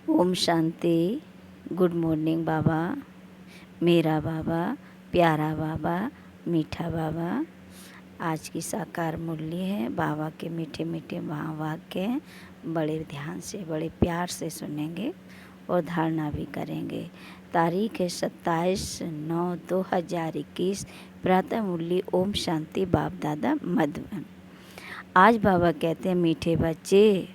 Om Shanti. Good morning बाबा, मेरा बाबा, प्यारा बाबा, मीठा बाबा। आज की साकार मुरली है। बाबा के मीठे मीठे महावाक्य बड़े ध्यान से, बड़े प्यार से सुनेंगे और धारणा भी करेंगे। तारीख है 27/9/2021। प्रातः मुरली ओम शांति बाप दादा मधुबन। आज बाबा कहते हैं, मीठे बच्चे,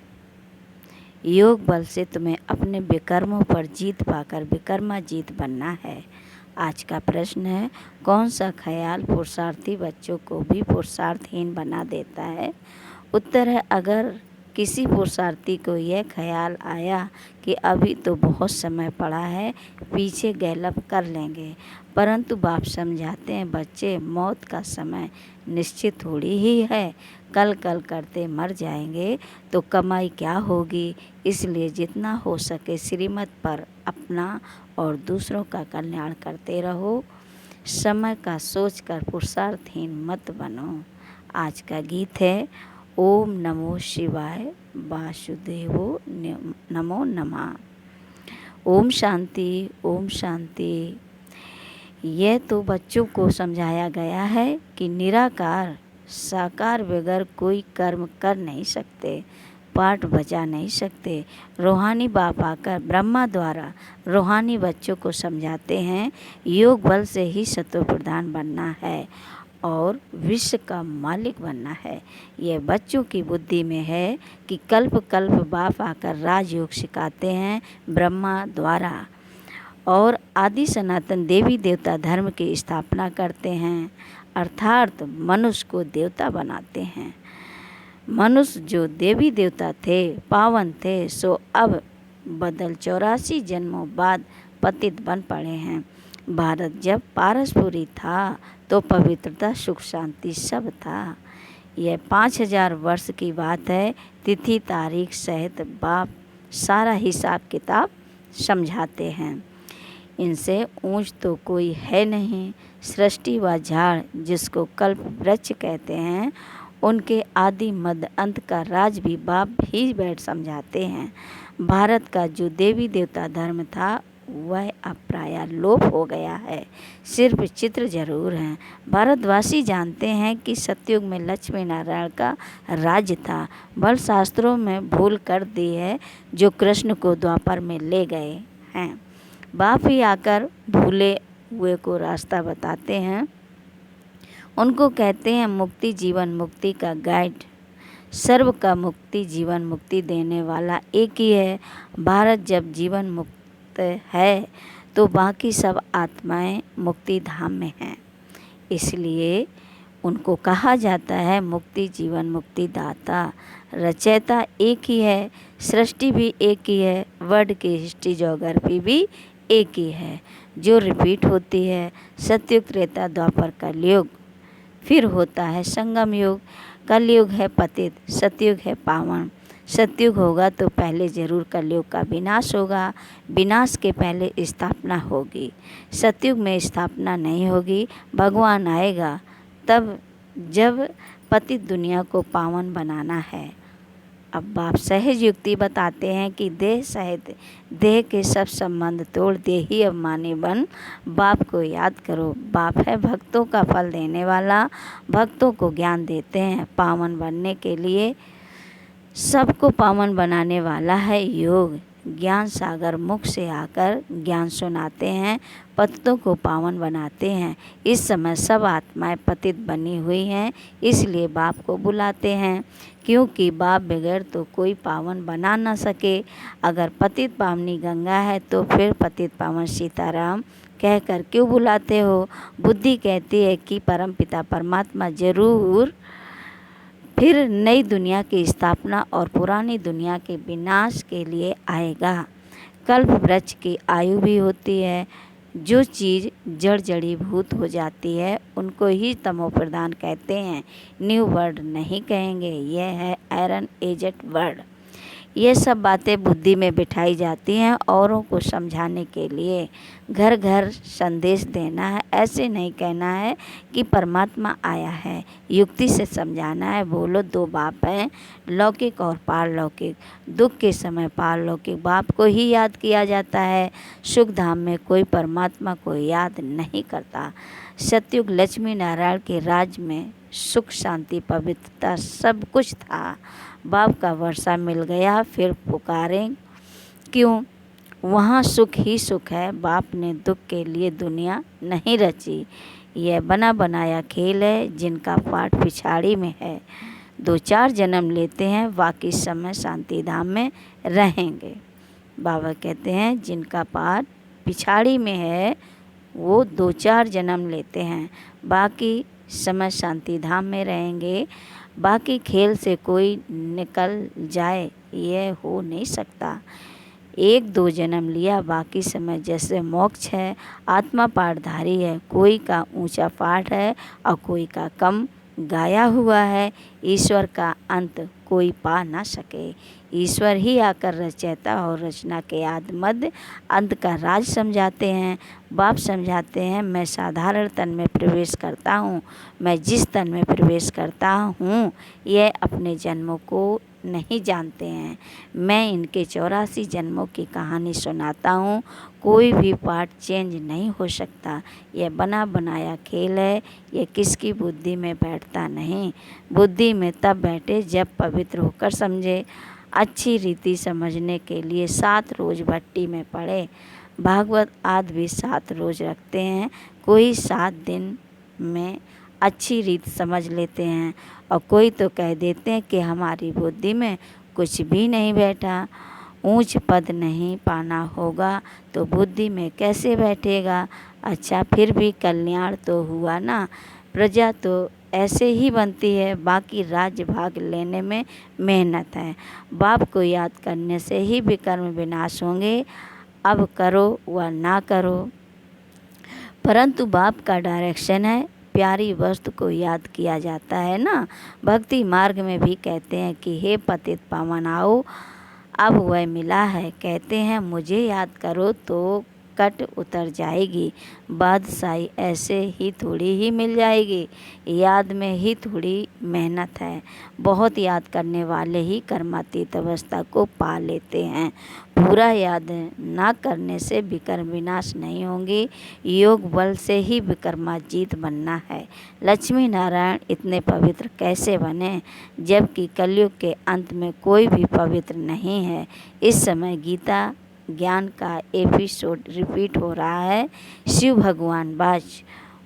योग बल से तुम्हें अपने विकर्मों पर जीत पाकर विकर्मा जीत बनना है। आज का प्रश्न है, कौन सा ख्याल पुरुषार्थी बच्चों को भी पुरुषार्थहीन बना देता है? उत्तर है, अगर किसी पुरुषार्थी को यह ख्याल आया कि अभी तो बहुत समय पड़ा है, पीछे गैलप कर लेंगे, परंतु बाप समझाते हैं, बच्चे, मौत का समय निश्चित थोड़ी ही है। कल कल करते मर जाएंगे तो कमाई क्या होगी। इसलिए जितना हो सके श्रीमत पर अपना और दूसरों का कल्याण करते रहो। समय का सोचकर पुरुषार्थहीन मत बनो। आज का गीत है, ओम नमो शिवाय वासुदेवो नमो नमः। ओम शांति, ओम शांति। यह तो बच्चों को समझाया गया है कि निराकार साकार बगैर कोई कर्म कर नहीं सकते, पाठ बजा नहीं सकते। रूहानी बाप आकर ब्रह्मा द्वारा रूहानी बच्चों को समझाते हैं, योग बल से ही सत्व प्रधान बनना है और विश्व का मालिक बनना है। यह बच्चों की बुद्धि में है कि कल्प कल्प बाप आकर राजयोग सिखाते हैं ब्रह्मा द्वारा और आदि सनातन देवी देवता धर्म की स्थापना करते हैं, अर्थात मनुष्य को देवता बनाते हैं। मनुष्य जो देवी देवता थे, पावन थे, सो अब बदल 84 जन्मों बाद पतित बन पड़े हैं। भारत जब पारसपुरी था तो पवित्रता, सुख, शांति सब था। यह 5000 वर्ष की बात है। तिथि तारीख सहित बाप सारा हिसाब किताब समझाते हैं। इनसे ऊंच तो कोई है नहीं। सृष्टि व झाड़, जिसको कल्प वृक्ष कहते हैं, उनके आदि मध्य अंत का राज भी बाप ही बैठ समझाते हैं। भारत का जो देवी देवता धर्म था वह अब प्रायः लोप हो गया है, सिर्फ चित्र जरूर हैं। भारतवासी जानते हैं कि सतयुग में लक्ष्मी नारायण का राज्य था। बल शास्त्रों में भूल कर दी है जो कृष्ण को द्वापर में ले गए हैं। बाप ही आकर भूले हुए को रास्ता बताते हैं। उनको कहते हैं मुक्ति, जीवन मुक्ति का गाइड। सर्व का मुक्ति, जीवन मुक्ति देने वाला एक ही है। भारत जब जीवन मुक्त है तो बाकी सब आत्माएं मुक्ति धाम में हैं। इसलिए उनको कहा जाता है मुक्ति, जीवन मुक्ति दाता। रचयिता एक ही है, सृष्टि भी एक ही है, वर्ल्ड की हिस्ट्री ज्योग्राफी भी एक ही है जो रिपीट होती है। सतयुग, त्रेता, द्वापर, कलयुग, फिर होता है संगम युग। कलयुग है पतित, सतयुग है पावन। सतयुग होगा तो पहले जरूर कलयुग का विनाश होगा, विनाश के पहले स्थापना होगी। सतयुग में स्थापना नहीं होगी, भगवान आएगा तब जब पतित दुनिया को पावन बनाना है। अब बाप सहज युक्ति बताते हैं कि देह सहित देह के सब संबंध तोड़ दे ही अभिमानी बन बाप को याद करो। बाप है भक्तों का फल देने वाला, भक्तों को ज्ञान देते हैं पावन बनने के लिए। सबको पावन बनाने वाला है योग। ज्ञान सागर मुख से आकर ज्ञान सुनाते हैं, पतितों को पावन बनाते हैं। इस समय सब आत्माएं पतित बनी हुई हैं, इसलिए बाप को बुलाते हैं, क्योंकि बाप बगैर तो कोई पावन बना न सके। अगर पतित पावनी गंगा है तो फिर पतित पावन सीताराम कहकर क्यों बुलाते हो? बुद्धि कहती है कि परमपिता परमात्मा जरूर फिर नई दुनिया की स्थापना और पुरानी दुनिया के विनाश के लिए आएगा। कल्प वृक्ष की आयु भी होती है। जो चीज़ जड़ जड़ीभूत हो जाती है उनको ही तमो प्रधान कहते हैं। न्यू वर्ड नहीं कहेंगे, यह है आयरन एजेड वर्ड। ये सब बातें बुद्धि में बिठाई जाती हैं औरों को समझाने के लिए। घर घर संदेश देना है, ऐसे नहीं कहना है कि परमात्मा आया है। युक्ति से समझाना है। बोलो, दो बाप हैं, लौकिक और पारलौकिक। दुख के समय पारलौकिक बाप को ही याद किया जाता है। सुख धाम में कोई परमात्मा को याद नहीं करता। सतयुग लक्ष्मी नारायण के राज में सुख, शांति, पवित्रता सब कुछ था। बाप का वर्षा मिल गया, फिर पुकारें क्यों? वहाँ सुख ही सुख है। बाप ने दुख के लिए दुनिया नहीं रची। यह बना बनाया खेल है जिनका पाठ पिछाड़ी में है। 2-4 जन्म लेते हैं, बाकी समय शांति धाम में रहेंगे। बाबा कहते हैं जिनका पाठ पिछाड़ी में है वो 2-4 जन्म लेते हैं, बाकी समय शांति धाम में रहेंगे। बाकी खेल से कोई निकल जाए यह हो नहीं सकता। 1-2 जन्म लिया, बाकी समय जैसे मोक्ष है। आत्मा पाठधारी है, कोई का ऊंचा पाठ है और कोई का कम गाया हुआ है। ईश्वर का अंत कोई पा ना सके। ईश्वर ही आकर रचयिता और रचना के आदि मध्य अंत का राज समझाते हैं। बाप समझाते हैं, मैं साधारण तन में प्रवेश करता हूँ। मैं जिस तन में प्रवेश करता हूँ यह अपने जन्मों को नहीं जानते हैं। मैं इनके 84 जन्मों की कहानी सुनाता हूँ। कोई भी पार्ट चेंज नहीं हो सकता। यह बना बनाया खेल है। यह किसकी बुद्धि में बैठता नहीं। बुद्धि में तब बैठे जब पवित्र होकर समझे। अच्छी रीति समझने के लिए 7 रोज़ भट्टी में पड़े। भागवत आदि भी 7 रोज़ रखते हैं। कोई 7 दिन में अच्छी रीत समझ लेते हैं और कोई तो कह देते हैं कि हमारी बुद्धि में कुछ भी नहीं बैठा। ऊंच पद नहीं पाना होगा तो बुद्धि में कैसे बैठेगा। अच्छा, फिर भी कल्याण तो हुआ ना। प्रजा तो ऐसे ही बनती है, बाकी राज्य भाग लेने में मेहनत है। बाप को याद करने से ही विकर्म विनाश होंगे। अब करो व ना करो, परंतु बाप का डायरेक्शन है। प्यारी वस्तु को याद किया जाता है ना। भक्ति मार्ग में भी कहते हैं कि हे पतित पावन आओ, अब वह मिला है। कहते हैं मुझे याद करो तो कट उतर जाएगी। बादशाही ऐसे ही थोड़ी ही मिल जाएगी। याद में ही थोड़ी मेहनत है। बहुत याद करने वाले ही कर्मातीत अवस्था को पा लेते हैं। पूरा याद ना करने से विकर्म विनाश नहीं होंगे। योग बल से ही विकर्माजीत बनना है। लक्ष्मी नारायण इतने पवित्र कैसे बने जबकि कलयुग के अंत में कोई भी पवित्र नहीं है। इस समय गीता ज्ञान का एपिसोड रिपीट हो रहा है। शिव भगवान बाज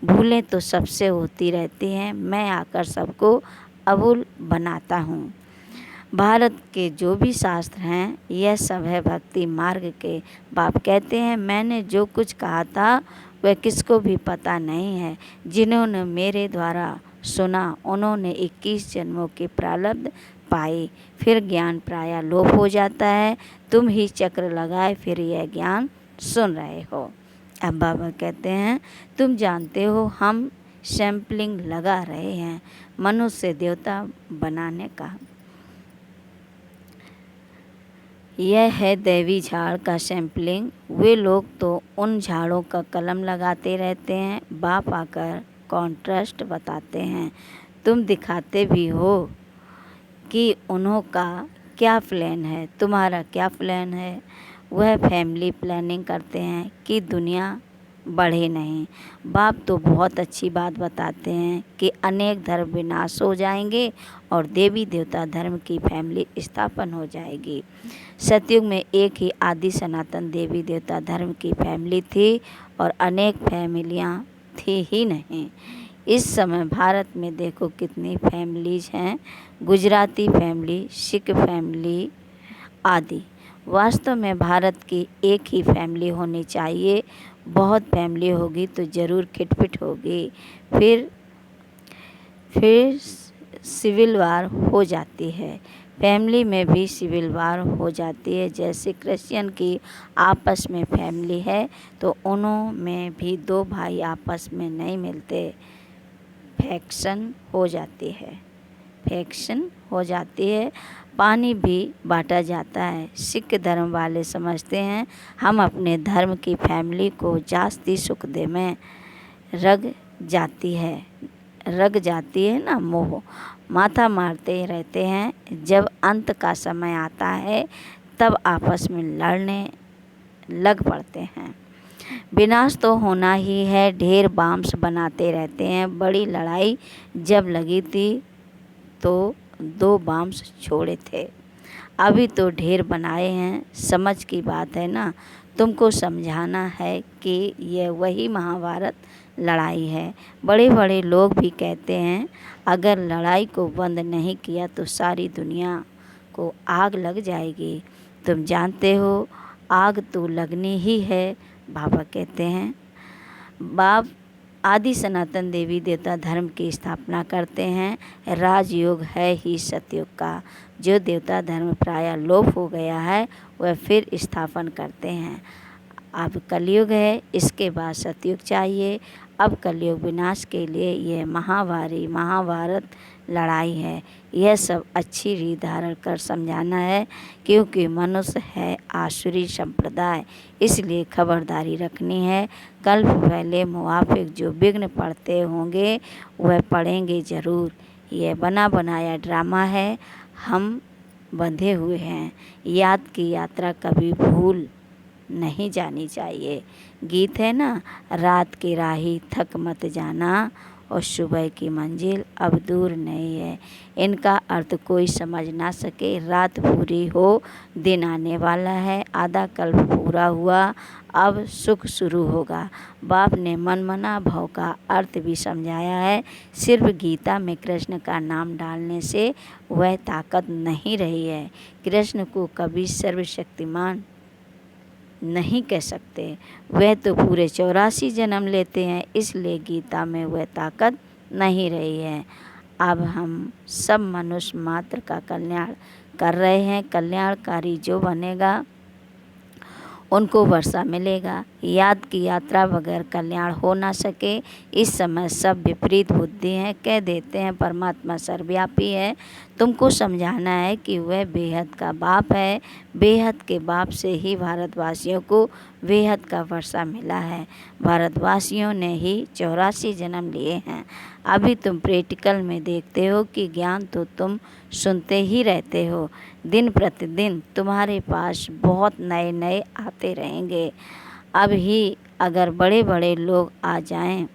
भूलें तो सबसे होती रहती हैं, मैं आकर सबको अबुल बनाता हूँ। भारत के जो भी शास्त्र हैं यह सब है भक्ति मार्ग के। बाप कहते हैं मैंने जो कुछ कहा था वह किसको भी पता नहीं है। जिन्होंने मेरे द्वारा सुना उन्होंने 21 जन्मों के प्रारब्ध पाए। फिर ज्ञान प्रायः लोप हो जाता है। तुम ही चक्र लगाए फिर यह ज्ञान सुन रहे हो। अब बाबा कहते हैं तुम जानते हो हम सैम्पलिंग लगा रहे हैं मनुष्य देवता बनाने का। यह है दैवी झाड़ का सैम्पलिंग। वे लोग तो उन झाड़ों का कलम लगाते रहते हैं। बाप आकर कॉन्ट्रास्ट बताते हैं। तुम दिखाते भी हो कि उन्हों का क्या प्लान है, तुम्हारा क्या प्लान है। वह फैमिली प्लानिंग करते हैं कि दुनिया बढ़े नहीं। बाप तो बहुत अच्छी बात बताते हैं कि अनेक धर्म विनाश हो जाएंगे और देवी देवता धर्म की फैमिली स्थापन हो जाएगी। सतयुग में एक ही आदि सनातन देवी देवता धर्म की फैमिली थी और अनेक फैमिलियाँ थी ही नहीं। इस समय भारत में देखो कितनी फैमिलीज हैं। गुजराती फैमिली, सिख फैमिली आदि। वास्तव में भारत की एक ही फैमिली होनी चाहिए। बहुत फैमिली होगी तो ज़रूर खिटपिट होगी। फिर सिविल वार हो जाती है। फैमिली में भी सिविल वार हो जाती है। जैसे क्रिश्चियन की आपस में फैमिली है तो उन्हों में भी 2 भाई आपस में नहीं मिलते, फैक्शन हो जाती है। फैक्शन हो जाती है, पानी भी बांटा जाता है। सिख धर्म वाले समझते हैं हम अपने धर्म की फैमिली को जास्ती सुख दे में रग जाती है ना मोह, माथा मारते रहते हैं। जब अंत का समय आता है तब आपस में लड़ने लग पड़ते हैं। विनाश तो होना ही है, ढेर बाम्स बनाते रहते हैं। बड़ी लड़ाई जब लगी थी तो 2 बाम्स छोड़े थे, अभी तो ढेर बनाए हैं। समझ की बात है ना, तुमको समझाना है कि यह वही महाभारत लड़ाई है। बड़े बड़े लोग भी कहते हैं अगर लड़ाई को बंद नहीं किया तो सारी दुनिया को आग लग जाएगी। तुम जानते हो आग तो लगनी ही है। बाबा कहते हैं, बाप आदि सनातन देवी देवता धर्म की स्थापना करते हैं। राजयोग है ही सतयुग का। जो देवता धर्म प्राय लोप हो गया है वह फिर स्थापन करते हैं। अब कलयुग है, इसके बाद सतयुग चाहिए। अब कलयुग विनाश के लिए यह महाभारी महाभारत लड़ाई है। यह सब अच्छी रीत धारण कर समझाना है, क्योंकि मनुष्य है आसुरी संप्रदाय, इसलिए खबरदारी रखनी है। कल्प पहले मुवाफिक जो विघ्न पड़ते होंगे वह पड़ेंगे ज़रूर। यह बना बनाया ड्रामा है, हम बंधे हुए हैं। याद की यात्रा कभी भूल नहीं जानी चाहिए। गीत है ना, रात की राही थक मत जाना और सुबह की मंजिल अब दूर नहीं है। इनका अर्थ कोई समझ ना सके। रात पूरी हो, दिन आने वाला है। आधा कल्प पूरा हुआ, अब सुख शुरू होगा। बाप ने मनमना भाव का अर्थ भी समझाया है। सिर्फ गीता में कृष्ण का नाम डालने से वह ताकत नहीं रही है। कृष्ण को कभी सर्वशक्तिमान नहीं कह सकते, वह तो पूरे 84 जन्म लेते हैं, इसलिए गीता में वह ताकत नहीं रही है। अब हम सब मनुष्य मात्र का कल्याण कर रहे हैं। कल्याणकारी जो बनेगा उनको वर्षा मिलेगा। याद की यात्रा बगैर कल्याण हो ना सके। इस समय सब विपरीत बुद्धि हैं, कह देते हैं परमात्मा सर्वव्यापी है। तुमको समझाना है कि वह बेहद का बाप है। बेहद के बाप से ही भारतवासियों को बेहद का वर्षा मिला है। भारतवासियों ने ही 84 जन्म लिए हैं। अभी तुम प्रैक्टिकल में देखते हो कि ज्ञान तो तुम सुनते ही रहते हो। दिन प्रतिदिन तुम्हारे पास बहुत नए नए आते रहेंगे। अब ही अगर बड़े बड़े लोग आ जाएं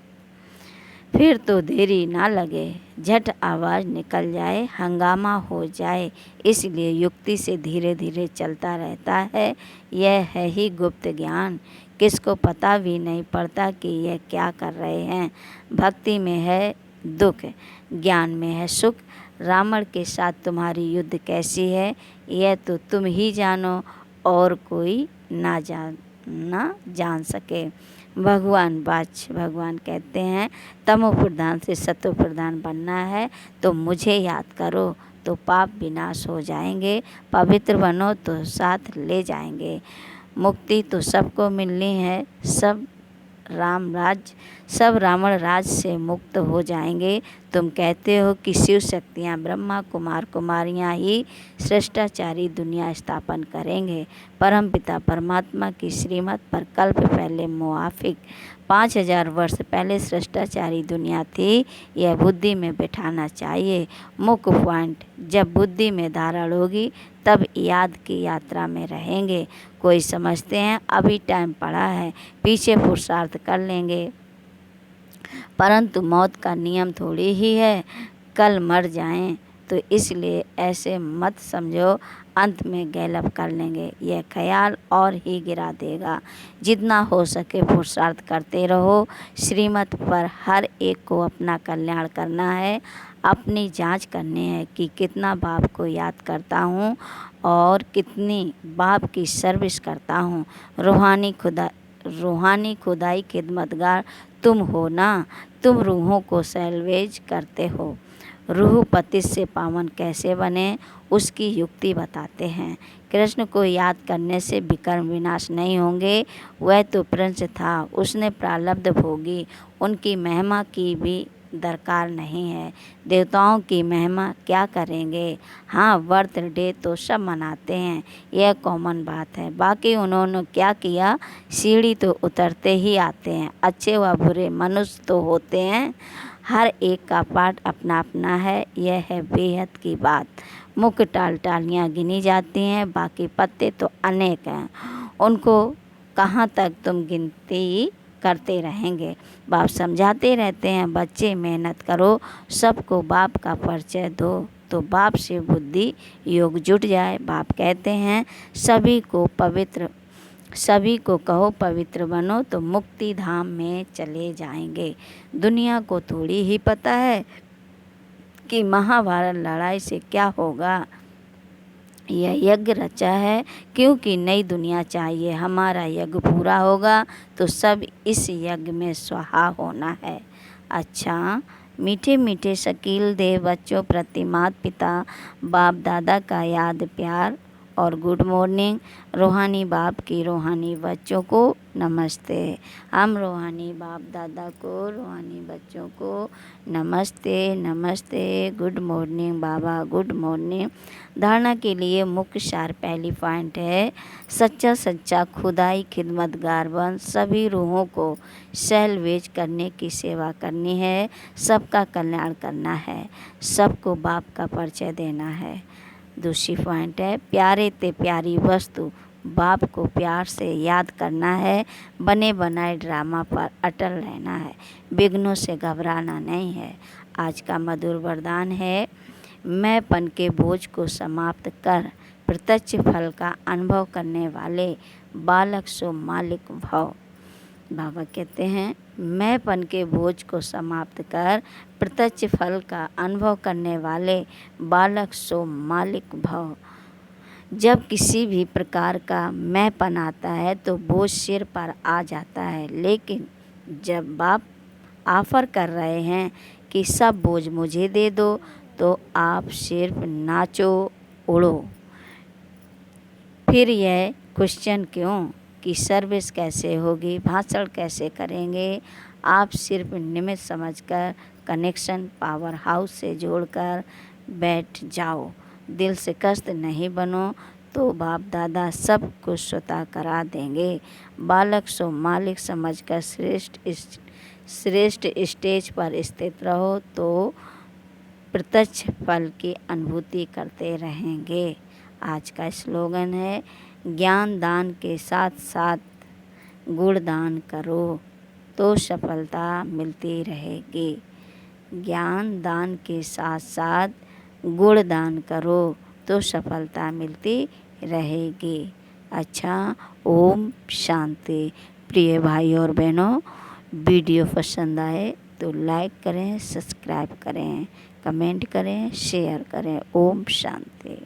फिर तो देरी ना लगे, झट आवाज़ निकल जाए, हंगामा हो जाए। इसलिए युक्ति से धीरे धीरे चलता रहता है। यह है ही गुप्त ज्ञान, किसको पता भी नहीं पड़ता कि यह क्या कर रहे हैं। भक्ति में है दुख, ज्ञान में है सुख। रावण के साथ तुम्हारी युद्ध कैसी है यह तो तुम ही जानो और कोई ना जान सके। भगवान कहते हैं तमो प्रधान से सतो प्रधान बनना है तो मुझे याद करो, तो पाप विनाश हो जाएंगे। पवित्र बनो तो साथ ले जाएंगे। मुक्ति तो सबको मिलनी है। सब रावण राज से मुक्त हो जाएंगे। तुम कहते हो कि शिव शक्तियाँ ब्रह्मा कुमार कुमारियाँ ही श्रेष्ठाचारी दुनिया स्थापन करेंगे। परमपिता परमात्मा की श्रीमत पर कल्प पहले मुवाफिक 5000 वर्ष पहले श्रेष्ठाचारी दुनिया थी। यह बुद्धि में बिठाना चाहिए। मुख्य पॉइंट, जब बुद्धि में धारण होगी तब याद की यात्रा में रहेंगे। कोई समझते हैं अभी टाइम पड़ा है, पीछे पुरुषार्थ कर लेंगे, परंतु मौत का नियम थोड़ी ही है कल मर जाएं, तो इसलिए ऐसे मत समझो अंत में गैलब कर लेंगे। यह ख्याल और ही गिरा देगा। जितना हो सके पुरुषार्थ करते रहो। श्रीमत पर हर एक को अपना कल्याण करना है। अपनी जांच करनी है कि कितना बाप को याद करता हूँ और कितनी बाप की सर्विस करता हूँ। रूहानी खुदाई खिदमतगार तुम हो ना, तुम रूहों को सैल्वेज करते हो। रूह पतित से पावन कैसे बने उसकी युक्ति बताते हैं। कृष्ण को याद करने से विकर्म विनाश नहीं होंगे। वह तो प्रिंस था, उसने प्रारब्ध भोगी, उनकी महिमा की भी दरकार नहीं है। देवताओं की महिमा क्या करेंगे। हाँ, बर्थडे तो सब मनाते हैं, यह कॉमन बात है। बाकी उन्होंने क्या किया, सीढ़ी तो उतरते ही आते हैं। अच्छे व बुरे मनुष्य तो होते हैं, हर एक का पार्ट अपना अपना है। यह है बेहद की बात। मुख्य टालियाँ गिनी जाती हैं, बाकी पत्ते तो अनेक हैं, उनको कहाँ तक तुम गिनती करते रहेंगे। बाप समझाते रहते हैं, बच्चे मेहनत करो, सबको बाप का परिचय दो, तो बाप से बुद्धि योग जुट जाए। बाप कहते हैं सभी को कहो पवित्र बनो, तो मुक्ति धाम में चले जाएंगे। दुनिया को थोड़ी ही पता है कि महाभारत लड़ाई से क्या होगा। यह यज्ञ रचा है क्योंकि नई दुनिया चाहिए। हमारा यज्ञ पूरा होगा तो सब इस यज्ञ में स्वाहा होना है। अच्छा, मीठे मीठे शकील देव बच्चों प्रति माता पिता बाप दादा का याद प्यार और गुड मॉर्निंग। रूहानी बाप की रूहानी बच्चों को नमस्ते। हम रूहानी बाप दादा को रूहानी बच्चों को नमस्ते नमस्ते। गुड मॉर्निंग बाबा, गुड मॉर्निंग। धारणा के लिए मुख्य सार पहली पॉइंट है, सच्चा खुदाई खिदमतगार बन सभी रूहों को सेल्वेज करने की सेवा करनी है, सबका कल्याण करना है, सबको बाप का परिचय देना है। दूसरी पॉइंट है, प्यारे ते प्यारी वस्तु बाप को प्यार से याद करना है, बने बनाए ड्रामा पर अटल रहना है, विघ्नों से घबराना नहीं है। आज का मधुर वरदान है, मैंपन के बोझ को समाप्त कर प्रत्यक्ष फल का अनुभव करने वाले बालक सो मालिक भव। बाबा कहते हैं, मैंपन के बोझ को समाप्त कर प्रत्यक्ष फल का अनुभव करने वाले बालक सो मालिक भव। जब किसी भी प्रकार का मैंपन आता है तो बोझ सिर पर आ जाता है, लेकिन जब बाप ऑफर कर रहे हैं कि सब बोझ मुझे दे दो, तो आप सिर्फ नाचो उड़ो। फिर यह क्वेश्चन क्यों कि सर्विस कैसे होगी, भाषण कैसे करेंगे। आप सिर्फ निमित्त समझकर कनेक्शन पावर हाउस से जोड़कर बैठ जाओ। दिल से कष्ट नहीं बनो तो बाप दादा सब कुछ स्वतः करा देंगे। बालक सो मालिक समझकर श्रेष्ठ स्टेज पर स्थित रहो तो प्रत्यक्ष फल की अनुभूति करते रहेंगे। आज का स्लोगन है, ज्ञान दान के साथ साथ गुण दान करो तो सफलता मिलती रहेगी। ज्ञान दान के साथ साथ गुण दान करो तो सफलता मिलती रहेगी। अच्छा, ओम शांति। प्रिय भाई और बहनों, वीडियो पसंद आए तो लाइक करें, सब्सक्राइब करें, कमेंट करें, शेयर करें। ओम शांति।